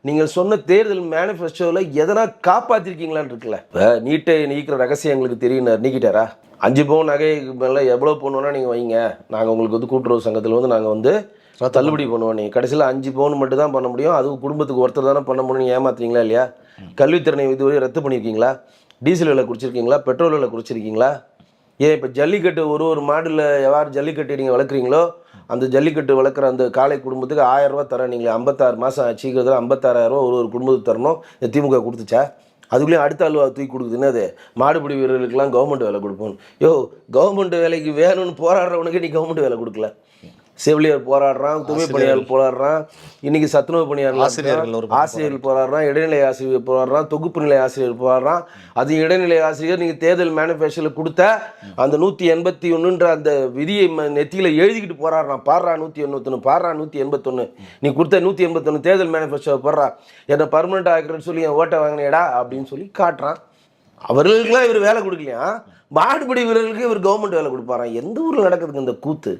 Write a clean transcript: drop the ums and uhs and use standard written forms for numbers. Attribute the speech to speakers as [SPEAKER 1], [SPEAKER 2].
[SPEAKER 1] நீங்கள் சொன்ன தேர்தல் மேனிஃபெஸ்டோவில் எதனா காப்பாற்றிருக்கீங்களான்னு இருக்குல்ல. இப்போ நீட்டை நீக்கிற ரகசியம் எங்களுக்கு தெரியும், நீக்கிட்டாரா? 5 பவுன் நகை மேலே எவ்வளோ பவுன் நீங்கள் வைங்க, நாங்கள் உங்களுக்கு வந்து கூட்டுறவு சங்கத்தில் வந்து நாங்கள் வந்து தள்ளுபடி பண்ணுவோம். நீங்கள் கடைசியில் 5 பவுன் மட்டும் தான் பண்ண முடியும், அதுவும் குடும்பத்துக்கு ஒருத்தர் தானே பண்ண முடியும். ஏமாத்துறீங்களா இல்லையா? கல்வித்திறனை இதுவரை ரத்து பண்ணியிருக்கீங்களா? டீசல் விலை குடிச்சிருக்கீங்களா? பெட்ரோல் விலை குடிச்சிருக்கீங்களா? ஏன் இப்போ ஜல்லிக்கட்டு ஒரு மாடில் எவ்வாறு ஜல்லிக்கட்டு நீங்கள் வளர்க்குறீங்களோ அந்த ஜல்லிக்கட்டு வளர்க்குற அந்த காளை குடும்பத்துக்கு 1000 ரூபா தரேன். நீங்கள் 56 மாதம் ஆச்சுக்கிறதுல 56,000 ரூபா ஒரு குடும்பத்துக்கு தரணும். இந்த திமுக கொடுத்துச்சா? அதுக்குள்ளேயும் அடுத்த அலுவலா தூக்கி கொடுக்குதுன்னு அது மாடுபிடி வீரர்களுக்கெல்லாம் கவர்மெண்ட் வேலை கொடுப்போம். கவர்மெண்ட் வேலைக்கு வேணும்னு போராடுறவனுக்கு நீ கவர்மெண்ட் வேலை கொடுக்கல. செவிலியர் போராடுறான், தூய்மை பணியாளர் போராடுறான், இன்னைக்கு சத்துணவு பணியாளர் ஆசிரியர்கள் போராடுறான், இடைநிலை ஆசிரியர் போராடுறான், தொகுப்பு நிலை ஆசிரியர் போராடுறான். அது இடைநிலை ஆசிரியர் நீங்கள் தேர்தல் மேனிஃபெஸ்டோவில் கொடுத்த அந்த 181ன்ற அந்த விதியை நெத்தியில் எழுதிக்கிட்டு போராடுறான். பாடுறா 181, பாடுறா 181, நீ கொடுத்த 181 தேர்தல் மேனிஃபெஸ்டோவை போடுறா, என்னை பர்மனெண்ட் ஆக்குறேன்னு சொல்லி என் ஓட்டை வாங்கினேடா அப்படின்னு சொல்லி காட்டுறான். அவர்களுக்கெல்லாம் இவர் வேலை கொடுக்கலையா? மாடுபிடி வீரர்களுக்கு இவர் கவர்மெண்ட் வேலை கொடுப்பாரான். எந்த ஊரில் நடக்குதுங்க இந்த கூத்து?